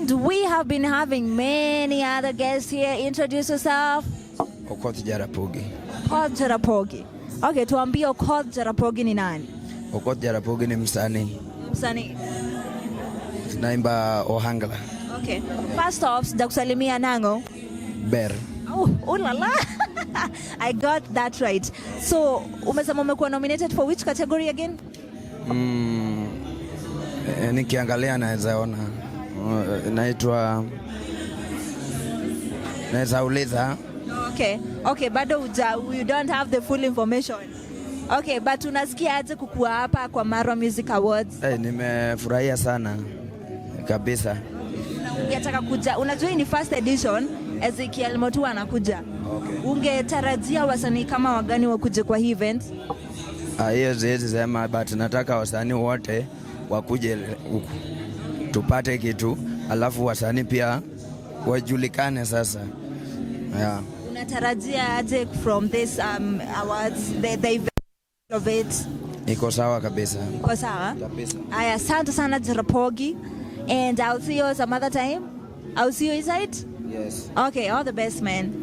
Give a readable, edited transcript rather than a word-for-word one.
And we have been having many other guests here. Introduce yourself. OKOTH JARAPOGI. OKOTH JARAPOGI. Okay, tuambie OKOTH JARAPOGI ni nani? OKOTH JARAPOGI ni msanii. Msanii. Naimba Ohangla. Okay. First off, sijakusalimia nango. Ber. Oh la la. I got that right. So, umesema umekuwa nominated for which category again? Nikiangalia naweza ona naitwa naweza uliza. Okay, bado you don't have the full information. Okay, but unasikia aje kukua hapa kwa Marwa Music Awards? Nimefurahia sana kabisa. Ungetaka kuja, unajua ni first edition, Ezekiel Motu anakuja. Okay. Ungetarajia wasanii kama wagani wakuje kwa hii event? Hiyo siwezi sema, but nataka wasanii wote wakuje huku tupate kitu, alafu wasanii pia wajulikane sasa. Yeah. Unatarajia aje from this awards, the event of it? Iko sawa kabisa. Iko sawa? Kabisa. Aya, asante sana JARAPOGI, and I'll see you some other time. I'll see you inside? Yes. Okay, all the best, man.